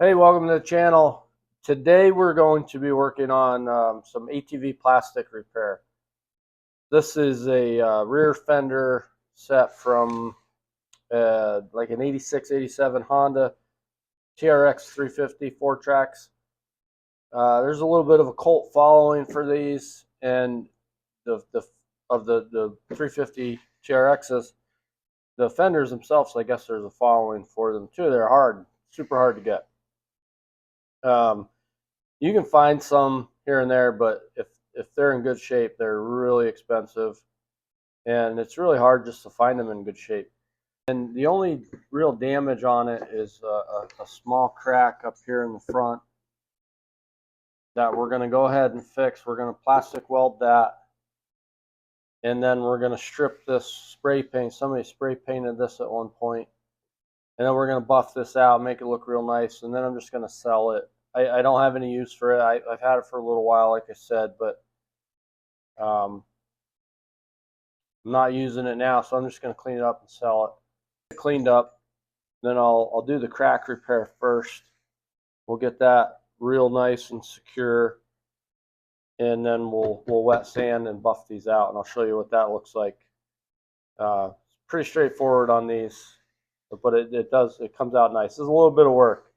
Hey, welcome to the channel. Today we're going to be working on some ATV plastic repair. This is a rear fender set from like an 86, 87 Honda TRX 350 4 tracks. There's a little bit of a cult following for these, and the 350 TRXs, the fenders themselves, I guess there's a following for them too. They're hard, super hard to get. You can find some here and there, but if they're in good shape, they're really expensive, and it's really hard just to find them in good shape. And the only real damage on it is a small crack up here in the front that we're going to go ahead and fix. We're going to plastic weld that, and then we're going to strip this spray paint. Somebody spray painted this at one point, and then we're going to buff this out, make it look real nice, and then I'm just going to sell it. I don't have any use for it. I've had it for a little while, like I said, but I'm not using it now, so I'm just going to clean it up and sell it. Get it cleaned up, then I'll do the crack repair first. We'll get that real nice and secure, and then we'll wet sand and buff these out, and I'll show you what that looks like. It's pretty straightforward on these, but it comes out nice. It's a little bit of work.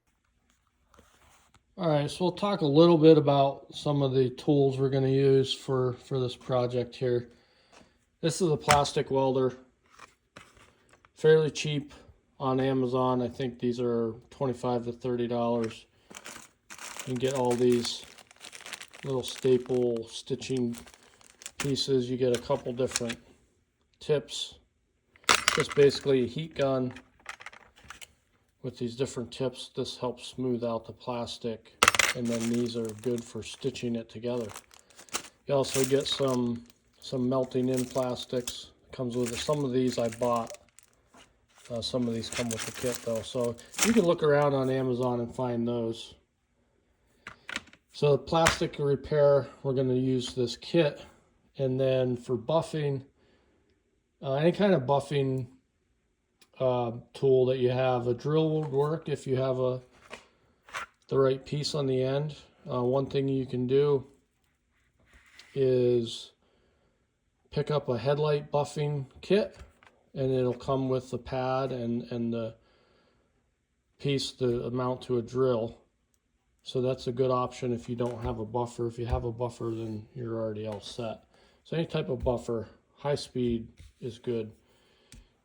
All right, so we'll talk a little bit about some of the tools we're going to use for this project here. This is a plastic welder, fairly cheap on Amazon. I think these are $25 to $30. You can get all these little staple stitching pieces. You get a couple different tips. Just basically a heat gun with these different tips. This helps smooth out the plastic, and then these are good for stitching it together. You also get some melting in plastics. Comes with it. Some of these I bought. Some of these come with the kit though, so you can look around on Amazon and find those. So the plastic repair, we're going to use this kit, and then for buffing, any kind of buffing tool that you have, a drill would work if you have the right piece on the end. One thing you can do is pick up a headlight buffing kit, and it'll come with the pad and the piece to mount to a drill. So that's a good option if you don't have a buffer. If you have a buffer, then you're already all set. So any type of buffer, high speed is good.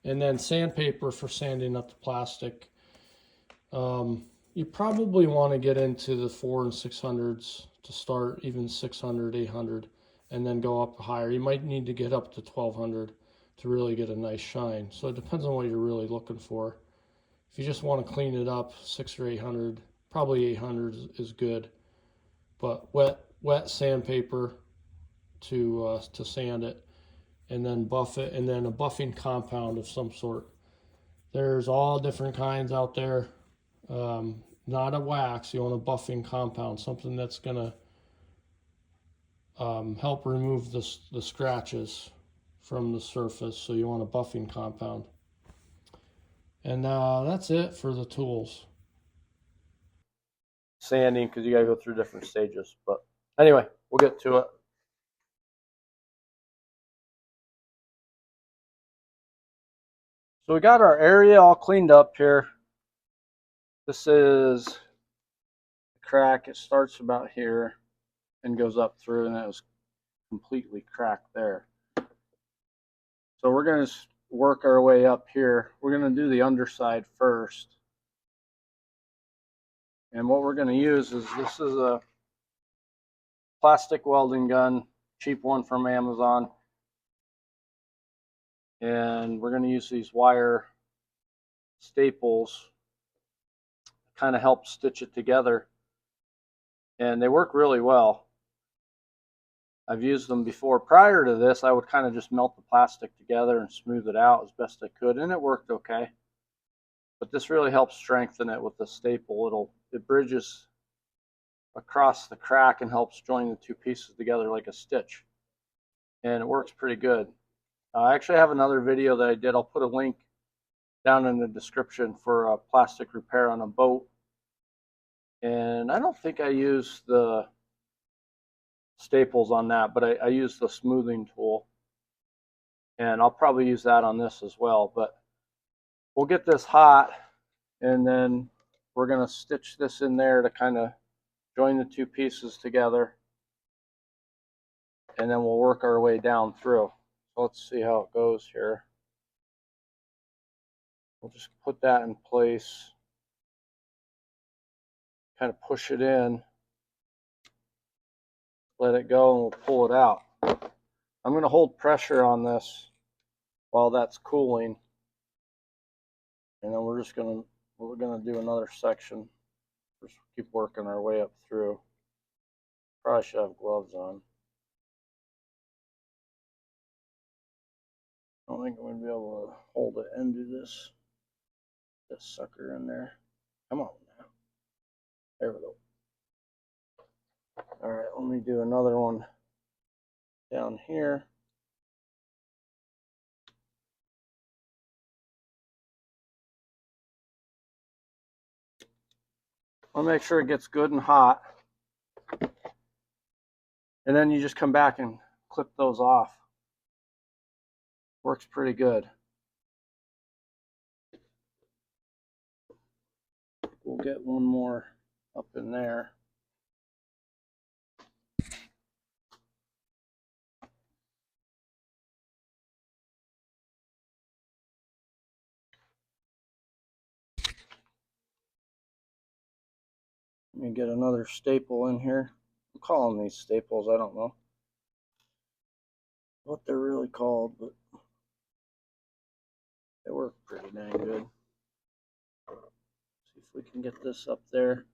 And then sandpaper for sanding up the plastic. You probably want to get into the 400s and 600s to start, even 600, 800, and then go up higher. You might need to get up to 1200 to really get a nice shine. So it depends on what you're really looking for. If you just want to clean it up, 600 or 800, probably 800 is good. But wet sandpaper to sand it, and then buff it, and then a buffing compound of some sort. There's all different kinds out there. Not a wax. You want a buffing compound, something that's gonna help remove the scratches from the surface. So you want a buffing compound. And that's it for the tools. Sanding, because you gotta go through different stages. But anyway, we'll get to it. So we got our area all cleaned up here. This is the crack. It starts about here and goes up through, and it was completely cracked there. So we're going to work our way up here. We're going to do the underside first. And what we're going to use is, this is a plastic welding gun, cheap one from Amazon. And we're going to use these wire staples to kind of help stitch it together. And they work really well. I've used them before. Prior to this, I would kind of just melt the plastic together and smooth it out as best I could, and it worked okay. But this really helps strengthen it with the staple. It bridges across the crack and helps join the two pieces together like a stitch. And it works pretty good. I actually have another video that I did. I'll put a link down in the description for a plastic repair on a boat. And I don't think I used the staples on that, but I used the smoothing tool. And I'll probably use that on this as well. But we'll get this hot, and then we're going to stitch this in there to kind of join the two pieces together. And then we'll work our way down through. So let's see how it goes here. We'll just put that in place, kind of push it in, let it go, and we'll pull it out. I'm going to hold pressure on this while that's cooling, and then we're going to do another section. Just keep working our way up through. Probably should have gloves on. I don't think I'm going to be able to hold it and do this sucker in there. Come on now. There we go. All right, let me do another one down here. I'll make sure it gets good and hot. And then you just come back and clip those off. Works pretty good. We'll get one more up in there. Let me get another staple in here. I'm calling these staples, I don't know what they're really called, but they work pretty dang good. See if we can get this up there.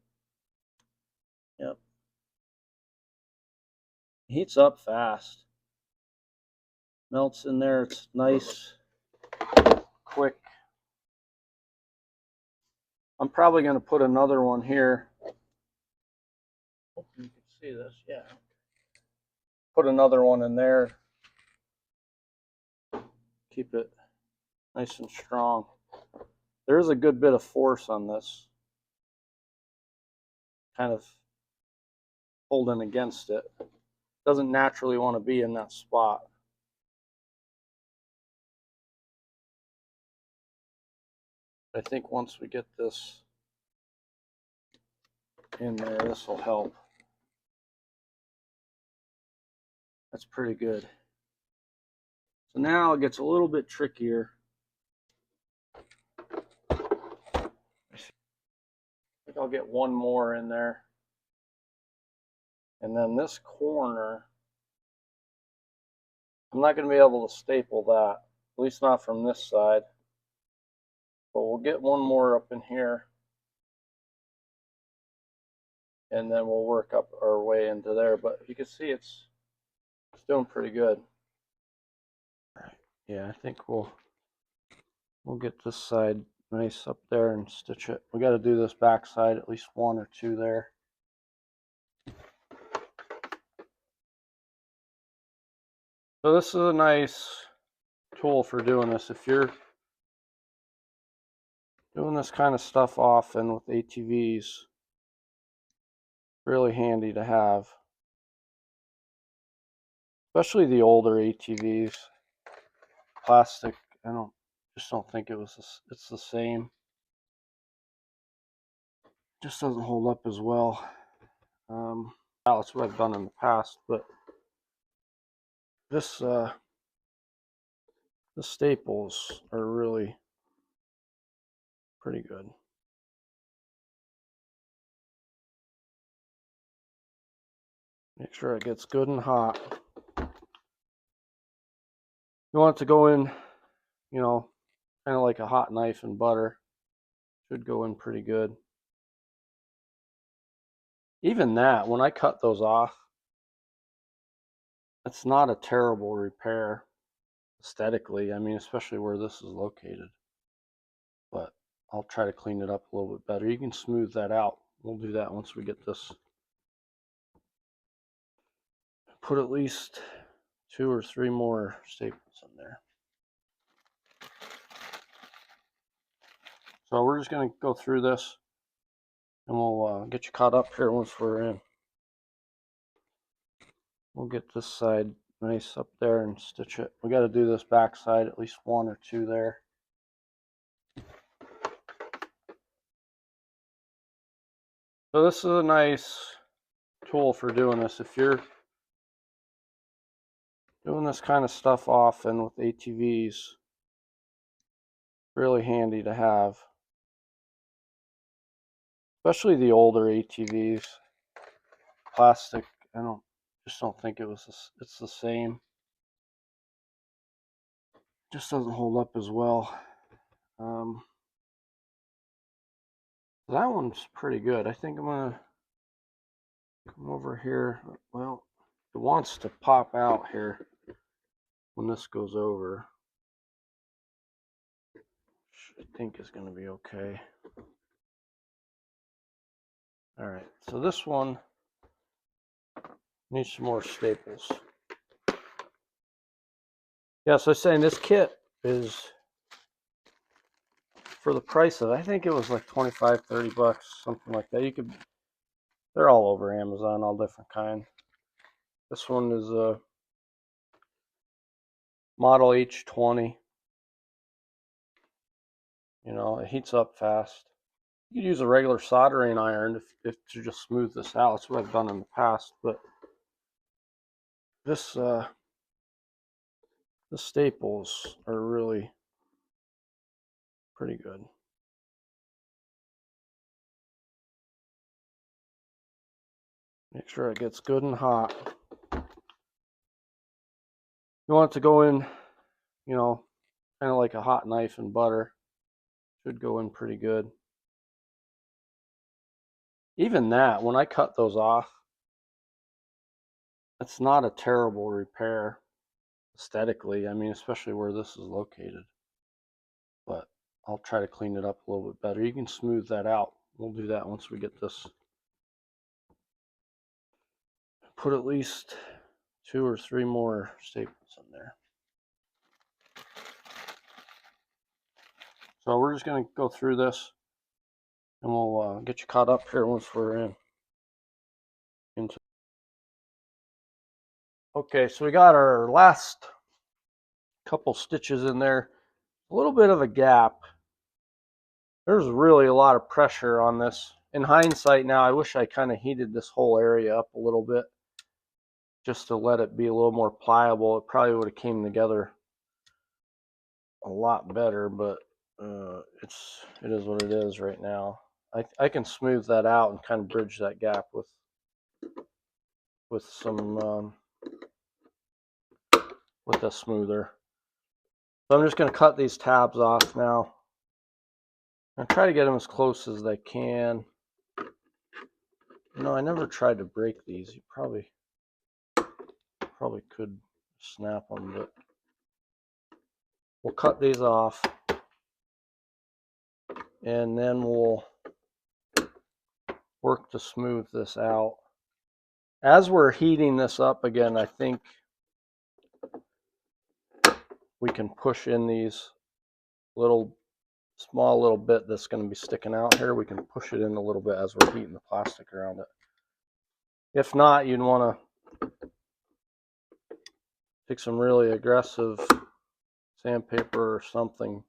Yep. Heats up fast. Melts in there. It's nice, quick. I'm probably going to put another one here. Hope you can see this. Yeah. Put another one in there. Keep it nice and strong. There's a good bit of force on this. Kind of holding against it. Doesn't naturally want to be in that spot. I think once we get this in there, this will help. That's pretty good. So now it gets a little bit trickier. I think I'll get one more in there. And then this corner, I'm not going to be able to staple that, at least not from this side. But we'll get one more up in here. And then we'll work up our way into there. But you can see it's doing pretty good. All right. Yeah, I think we'll get this side nice up there and stitch it. We got to do this back side, at least one or two there. So this is a nice tool for doing this. If you're doing this kind of stuff often with ATVs, really handy to have. Especially the older ATVs. Plastic, just don't think it's the same. Just doesn't hold up as well. That's what I've done in the past, but this the staples are really pretty good. Make sure it gets good and hot. You want it to go in, kind of like a hot knife and butter. Should go in pretty good. Even that, when I cut those off, it's not a terrible repair aesthetically. I mean, especially where this is located. But I'll try to clean it up a little bit better. You can smooth that out. We'll do that once we get this. Put at least 2 or 3 more staples in there. So we're just going to go through this. and we'll get you caught up here once we're in. We'll get this side nice up there and stitch it. We got to do this back side, at least one or two there. So this is a nice tool for doing this. If you're doing this kind of stuff often with ATVs, really handy to have. Especially the older ATVs. Plastic, I just don't think it's the same. Just doesn't hold up as well. That one's pretty good. I think I'm gonna come over here. Well, it wants to pop out here when this goes over. Which I think is gonna be okay. All right, so this one needs some more staples. Yeah, so I was saying this kit is, for the price of it, I think it was like 25, 30 bucks, something like that. They're all over Amazon, all different kind. This one is a model H20. You know, it heats up fast. You could use a regular soldering iron if to just smooth this out. That's what I've done in the past, but this the staples are really pretty good. Make sure it gets good and hot. You want it to go in, you know, kind of like a hot knife and butter. Should go in pretty good. Even that, when I cut those off, it's not a terrible repair aesthetically. I mean, especially where this is located. But I'll try to clean it up a little bit better. You can smooth that out. We'll do that once we get this. Put at least 2 or 3 more staples in there. So we're just going to go through this, and we'll get you caught up here once we're into. Okay, so we got our last couple stitches in there. A little bit of a gap. There's really a lot of pressure on this. In hindsight now, I wish I kind of heated this whole area up a little bit just to let it be a little more pliable. It probably would have came together a lot better, but it is what it is right now. I can smooth that out and kind of bridge that gap with some with a smoother. So I'm just going to cut these tabs off now. I'm try to get them as close as I can. You know, I never tried to break these. You probably could snap them, but we'll cut these off, and then we'll work to smooth this out. As we're heating this up again, I think we can push in these small little bit that's going to be sticking out here. We can push it in a little bit as we're heating the plastic around it. If not, you'd want to take some really aggressive sandpaper or something,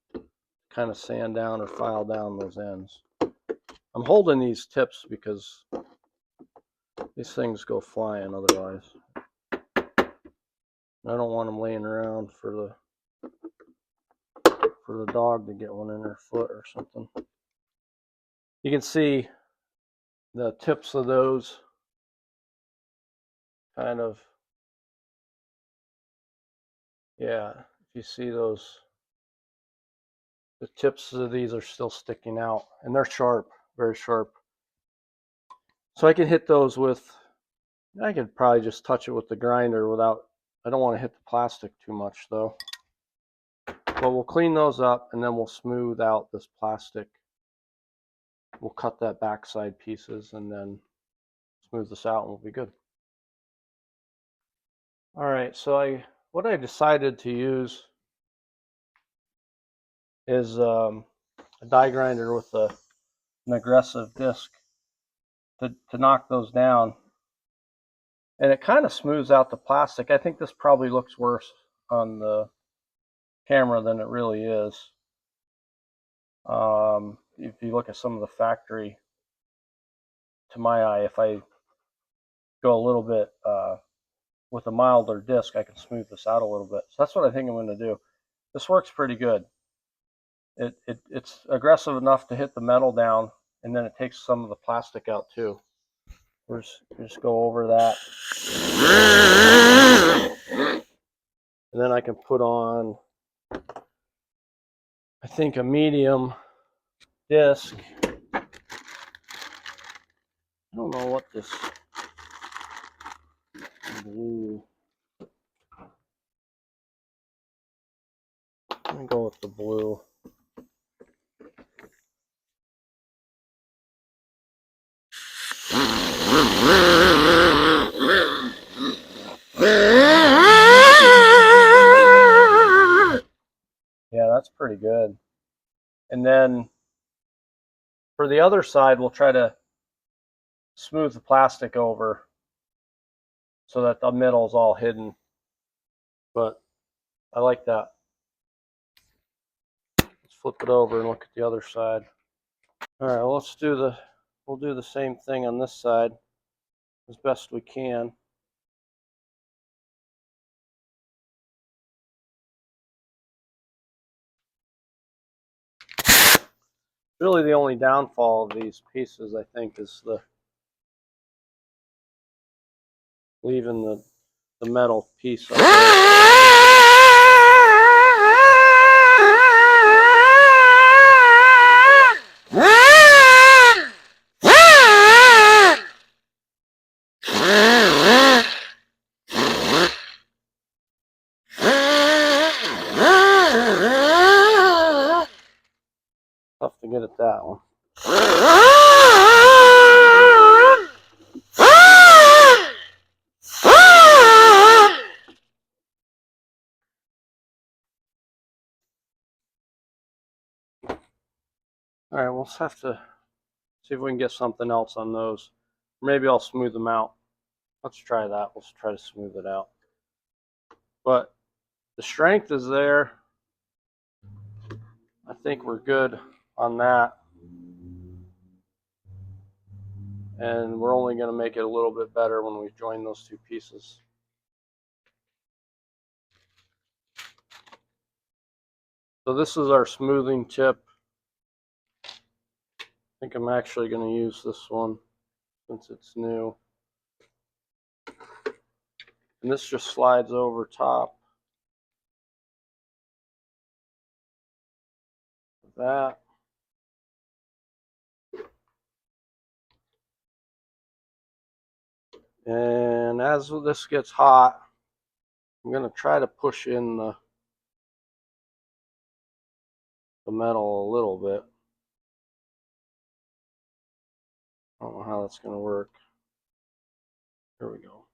kind of sand down or file down those ends. I'm holding these tips because these things go flying otherwise. I don't want them laying around for the dog to get one in her foot or something. You can see the tips of those kind of, yeah, if you see those, the tips of these are still sticking out, and they're sharp, very sharp. So I can hit those with, I could probably just touch it with the grinder without, I don't want to hit the plastic too much though. But we'll clean those up, and then we'll smooth out this plastic. We'll cut that backside pieces and then smooth this out, and we'll be good. All right, so what I decided to use is a die grinder with an aggressive disc. to knock those down. And it kind of smooths out the plastic. I think this probably looks worse on the camera than it really is. If you look at some of the factory, to my eye, if I go a little bit with a milder disc, I can smooth this out a little bit. So that's what I think I'm going to do. This works pretty good. It's aggressive enough to hit the metal down, and then it takes some of the plastic out too. Just go over that. And then I can put on, I think, a medium disc. I don't know what this blue. Let me go with the blue. Yeah, that's pretty good. And then for the other side, we'll try to smooth the plastic over so that the middle is all hidden. But I like that. Let's flip it over and look at the other side. All right, well, we'll do the same thing on this side as best we can. Really, the only downfall of these pieces, I think, is leaving the metal piece up there. Tough to get at that one. All right, we'll just have to see if we can get something else on those. Maybe I'll smooth them out. Let's try that. Let's try to smooth it out. But the strength is there. I think we're good on that. And we're only going to make it a little bit better when we join those two pieces. So this is our smoothing tip. I think I'm actually going to use this one since it's new. And this just slides over top of that. And as this gets hot, I'm going to try to push in the metal a little bit. I don't know how that's going to work. There we go.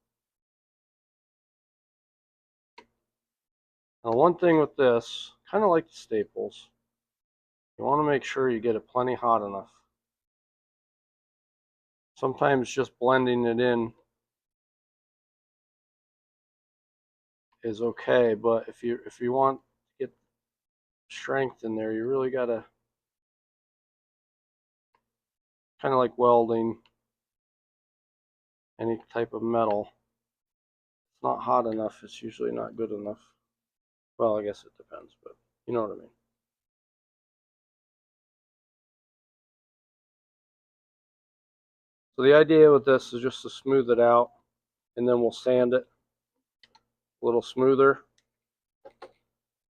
Now, one thing with this, kind of like the staples, you want to make sure you get it plenty hot enough. Sometimes just blending it in is okay, but if you want to get strength in there, you really got to, kind of like welding any type of metal. If it's not hot enough, it's usually not good enough. Well, I guess it depends, but you know what I mean. So the idea with this is just to smooth it out, and then we'll sand it a little smoother,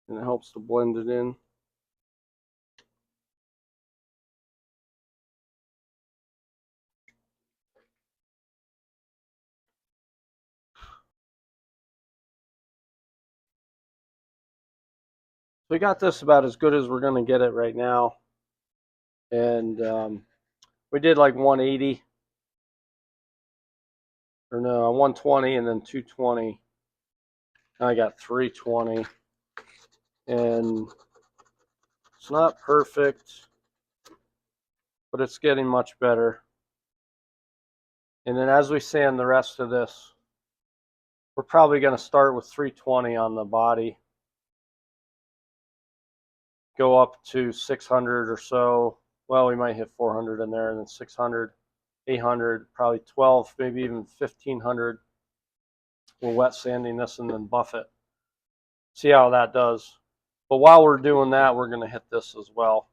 and it helps to blend it in. We got this about as good as we're going to get it right now, and we did like 180, or no, 120 and then 220. Now I got 320, and it's not perfect, but it's getting much better. And then as we sand the rest of this, we're probably going to start with 320 on the body, go up to 600 or so. Well, we might hit 400 in there, and then 600, 800, probably 12, maybe even 1500. We're wet sanding this and then buff it. See how that does. But while we're doing that, we're going to hit this as well.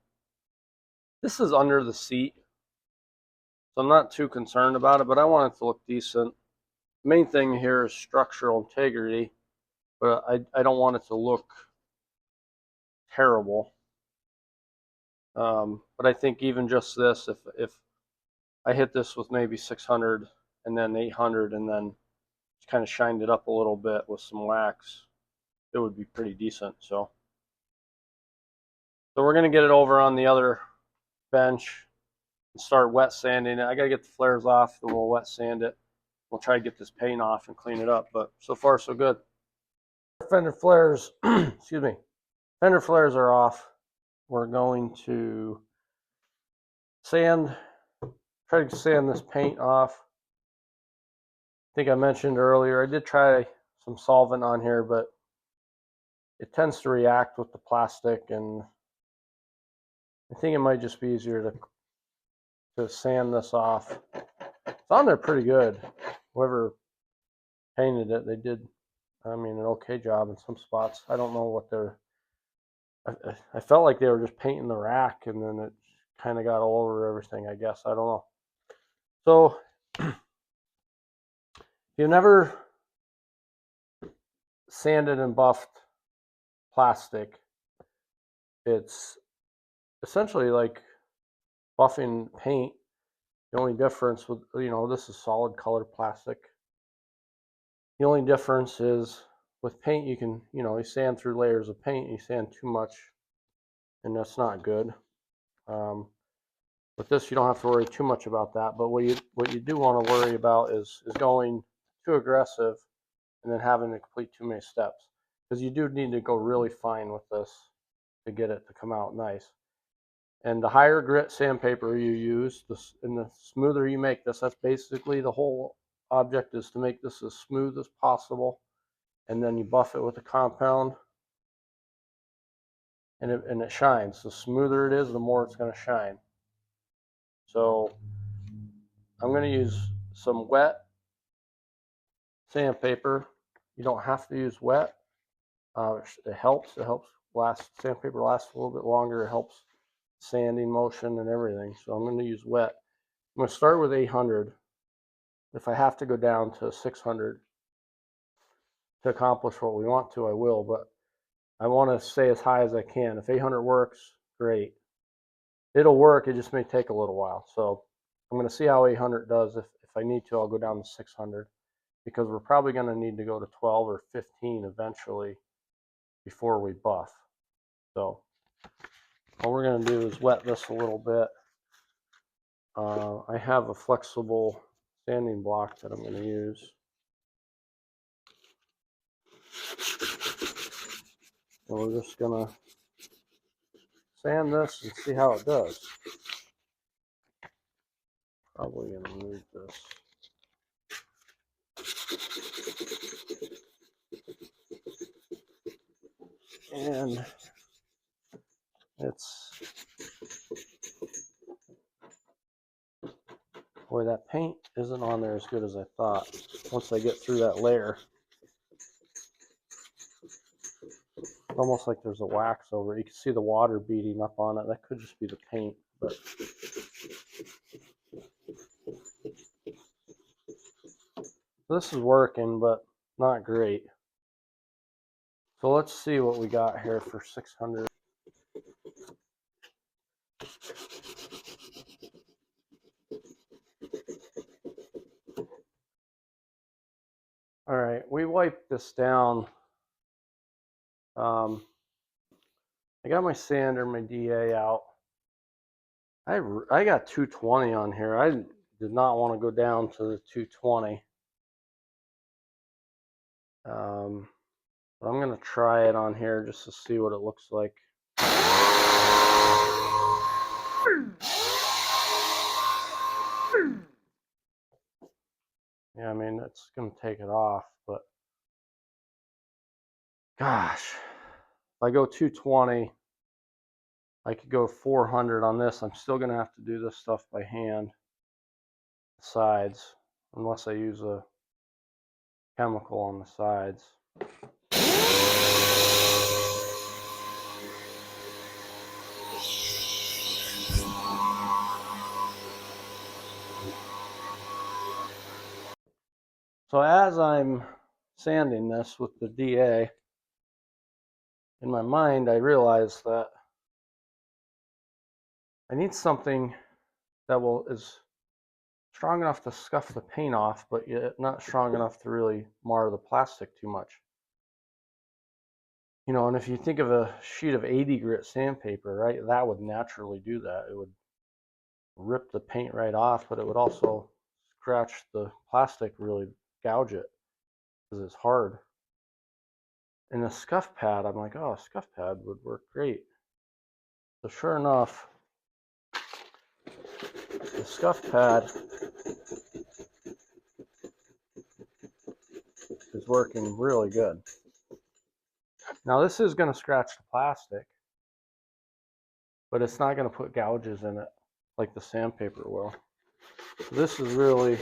This is under the seat, so I'm not too concerned about it, but I want it to look decent. The main thing here is structural integrity, but I don't want it to look terrible. But I think even just this, if I hit this with maybe 600 and then 800 and then just kind of shined it up a little bit with some wax, it would be pretty decent. So we're going to get it over on the other bench and start wet sanding it. I got to get the flares off, then we'll wet sand it. We'll try to get this paint off and clean it up, but so far so good. Fender flares, excuse me, fender flares are off. We're going to try to sand this paint off. I think I mentioned earlier, I did try some solvent on here, but it tends to react with the plastic, and I think it might just be easier to sand this off. It's on there pretty good. Whoever painted it, they did, I mean, an okay job in some spots. I don't know what I felt like they were just painting the rack, and then it kind of got all over everything, I guess. I don't know. So, if you've never sanded and buffed plastic, it's essentially like buffing paint. The only difference with, this is solid colored plastic. The only difference is with paint, you can, you sand through layers of paint. You sand too much, and that's not good. With this, you don't have to worry too much about that. But what you do want to worry about is going too aggressive and then having to complete too many steps, because you do need to go really fine with this to get it to come out nice. And the higher grit sandpaper you use, and the smoother you make this, that's basically the whole object, is to make this as smooth as possible. And then you buff it with a compound, and it shines. The smoother it is, the more it's going to shine. So I'm going to use some wet sandpaper. You don't have to use wet. It helps. It helps sandpaper lasts a little bit longer. It helps sanding motion and everything. So I'm going to use wet. I'm going to start with 800. If I have to go down to 600 to accomplish what we want to, I will. But I want to stay as high as I can. If 800 works, great. It'll work. It just may take a little while. So I'm going to see how 800 does. If I need to, I'll go down to 600, because we're probably going to need to go to 12 or 15 eventually before we buff. So all we're going to do is wet this a little bit. I have a flexible sanding block that I'm going to use. And we're just going to sand this and see how it does. Probably going to move this. And boy, that paint isn't on there as good as I thought. Once I get through that layer, it's almost like there's a wax over it. You can see the water beating up on it. That could just be the paint, but this is working, but not great. So let's see what we got here for 600. All right, we wiped this down. I got my sander, my DA out. I got 220 on here. I did not want to go down to the 220. But I'm going to try it on here just to see what it looks like. it's going to take it off. But gosh, if I go 220, I could go 400 on this. I'm still going to have to do this stuff by hand, sides, unless I use a chemical on the sides. So as I'm sanding this with the DA, in my mind I realize that I need something that is strong enough to scuff the paint off, but yet not strong enough to really mar the plastic too much. You know, and if you think of a sheet of 80 grit sandpaper, right, that would naturally do that. It would rip the paint right off, but it would also scratch the plastic, really gouge it, because it's hard. And a scuff pad, I'm like, oh, a scuff pad would work great. So sure enough, the scuff pad is working really good. Now this is going to scratch the plastic, but it's not going to put gouges in it like the sandpaper will. This is really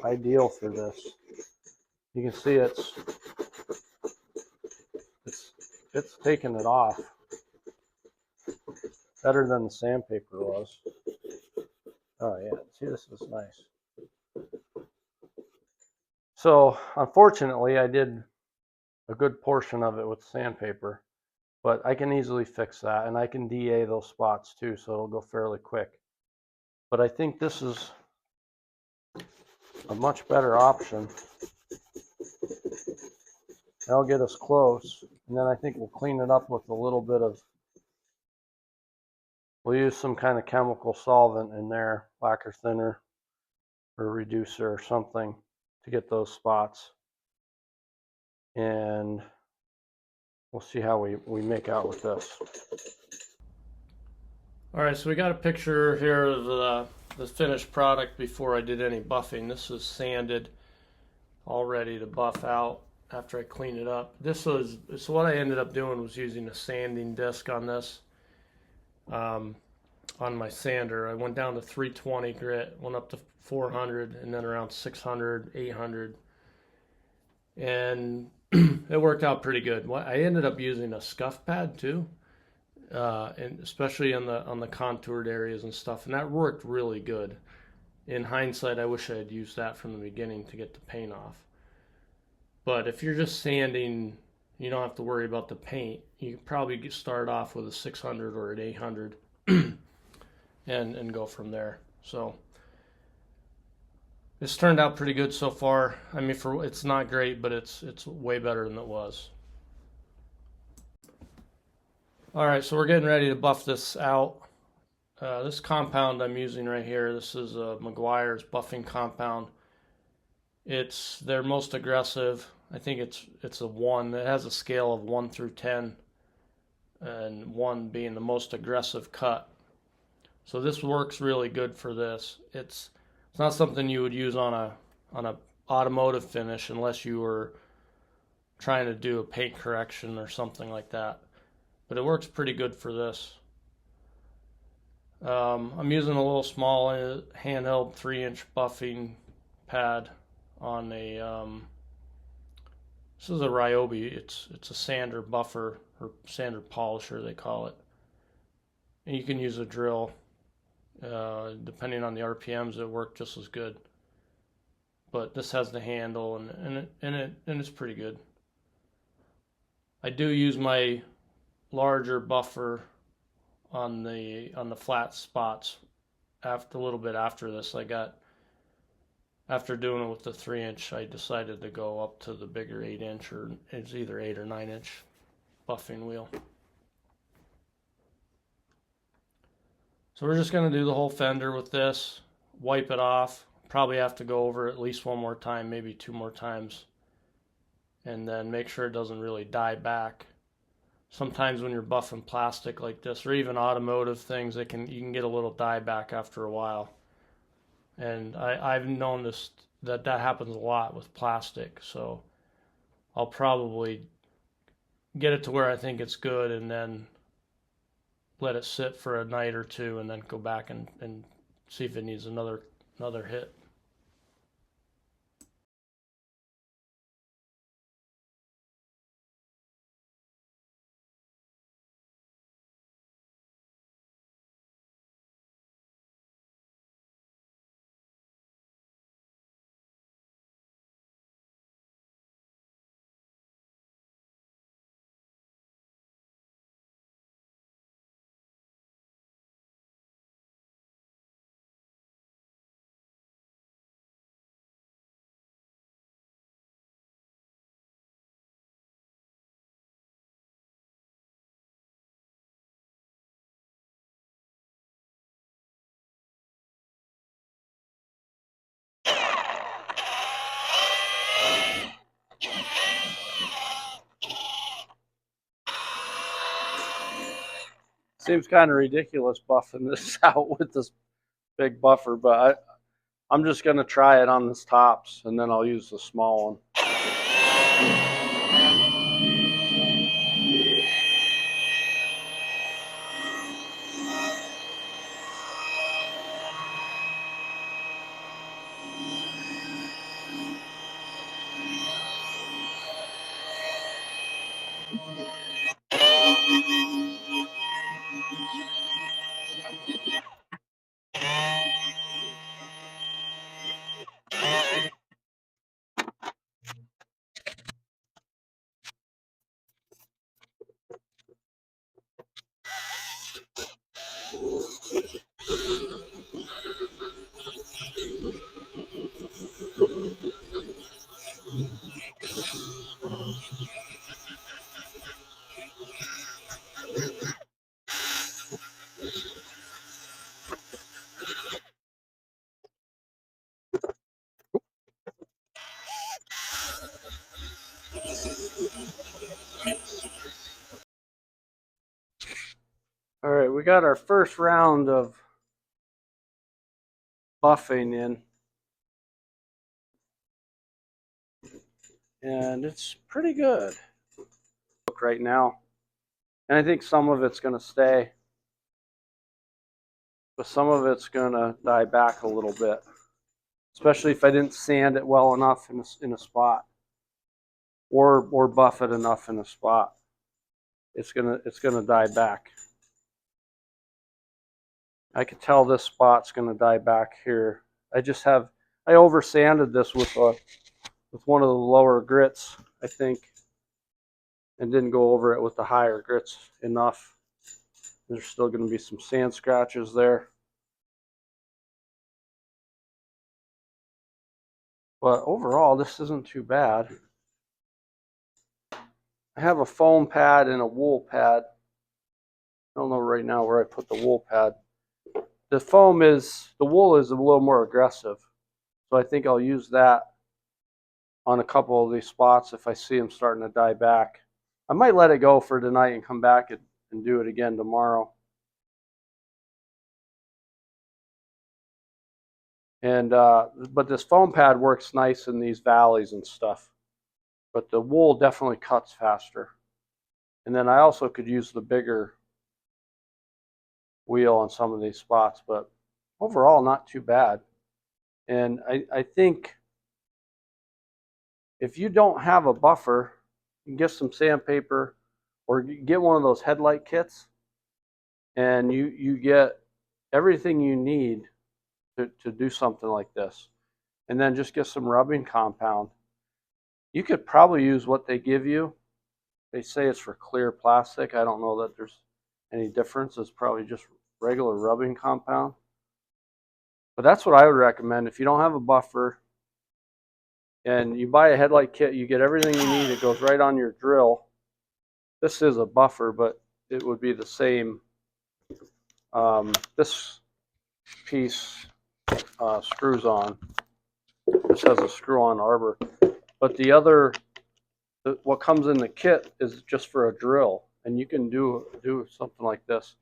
ideal for this. You can see it's taking it off better than the sandpaper was. Oh yeah, see, this is nice. So unfortunately I did a good portion of it with sandpaper, but I can easily fix that, and I can DA those spots too, so it'll go fairly quick. But I think this is a much better option. That'll get us close, and then I think we'll clean it up with a little bit of, we'll use some kind of chemical solvent in there, lacquer thinner or reducer or something, to get those spots. And we'll see how we make out with this. All right, so we got a picture here of the finished product before I did any buffing. This is sanded, all ready to buff out after I clean it up. So what I ended up doing was using a sanding disc on this, on my sander. I went down to 320 grit, went up to 400, and then around 600, 800. And it worked out pretty good. I ended up using a scuff pad too, and especially on the contoured areas and stuff, and that worked really good. In hindsight, I wish I had used that from the beginning to get the paint off. But if you're just sanding, you don't have to worry about the paint. You can probably start off with a 600 or an 800 and go from there. So this turned out pretty good so far. I mean, it's not great, but it's way better than it was. All right, so we're getting ready to buff this out. This compound I'm using right here, this is a Meguiar's buffing compound. It's their most aggressive. I think it's a 1. It has a scale of 1 through 10, and 1 being the most aggressive cut. So this works really good for this. It's not something you would use on a automotive finish unless you were trying to do a paint correction or something like that. But it works pretty good for this. I'm using a little small handheld 3-inch buffing pad on a this is a Ryobi. It's a sander buffer, or sander polisher they call it. And you can use a drill. Depending on the RPMs, it worked just as good. But this has the handle, and it's pretty good. I do use my larger buffer on the flat spots a little bit after this. After doing it with the 3-inch, I decided to go up to the bigger 8-inch, or it's either 8 or 9-inch buffing wheel. So we're just going to do the whole fender with this, wipe it off, probably have to go over it at least one more time, maybe 2 more times, and then make sure it doesn't really die back. Sometimes when you're buffing plastic like this, or even automotive things, you can get a little dieback after a while. And I've noticed that happens a lot with plastic. So I'll probably get it to where I think it's good and then let it sit for a night or two and then go back and see if it needs another hit. Seems kind of ridiculous buffing this out with this big buffer, but I'm just going to try it on this tops, and then I'll use the small one. All right, we got our first round of buffing in, and it's pretty good right now. And I think some of it's going to stay, but some of it's going to die back a little bit, especially if I didn't sand it well enough in a spot, or buff it enough in a spot. It's gonna die back. I could tell this spot's gonna die back here. I over sanded this with one of the lower grits, I think, and didn't go over it with the higher grits enough. There's still going to be some sand scratches there. But overall, this isn't too bad. I have a foam pad and a wool pad. I don't know right now where I put the wool pad. The wool is a little more aggressive. So I think I'll use that on a couple of these spots if I see them starting to die back. I might let it go for tonight and come back and do it again tomorrow. And but this foam pad works nice in these valleys and stuff. But the wool definitely cuts faster. And then I also could use the bigger wheel on some of these spots, but overall not too bad. And I think if you don't have a buffer, you can get some sandpaper or get one of those headlight kits, and you get everything you need to do something like this. And then just get some rubbing compound. You could probably use what they give you. They say it's for clear plastic. I don't know that there's any difference. It's probably just regular rubbing compound. But that's what I would recommend. If you don't have a buffer and you buy a headlight kit, you get everything you need. It goes right on your drill. This is a buffer, but it would be the same. This piece screws on. This has a screw-on arbor. But what comes in the kit is just for a drill, and you can do something like this,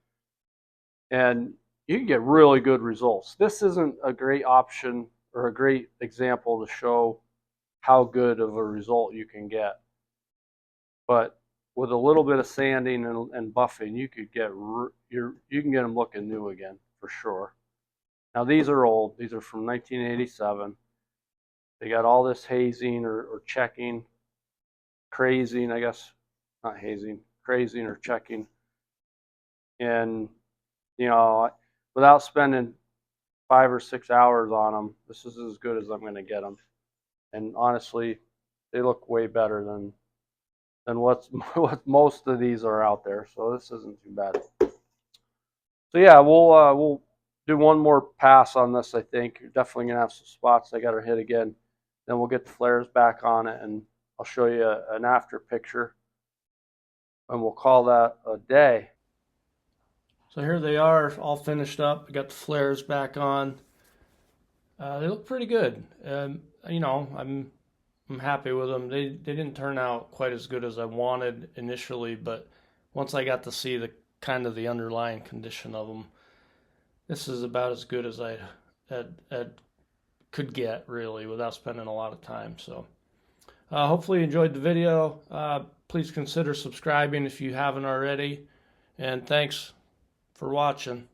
and you can get really good results. This isn't a great option or a great example to show how good of a result you can get. But with a little bit of sanding and buffing, you could get you can get them looking new again for sure. Now these are old. These are from 1987. They got all this hazing or checking, crazing, I guess, not hazing, crazing or checking. And you know, without spending 5 or 6 hours on them, this is as good as I'm going to get them. And honestly, they look way better than what most of these are out there. So this isn't too bad. So yeah, we'll do one more pass on this. I think you're definitely gonna have some spots I got to hit again. Then we'll get the flares back on it, and I'll show you an after picture, and we'll call that a day. So here they are, all finished up. I got the flares back on. They look pretty good. You know, I'm happy with them. They didn't turn out quite as good as I wanted initially, but once I got to see the kind of the underlying condition of them, this is about as good as I could get, really, without spending a lot of time. So hopefully you enjoyed the video. Please consider subscribing if you haven't already, and thanks for watching.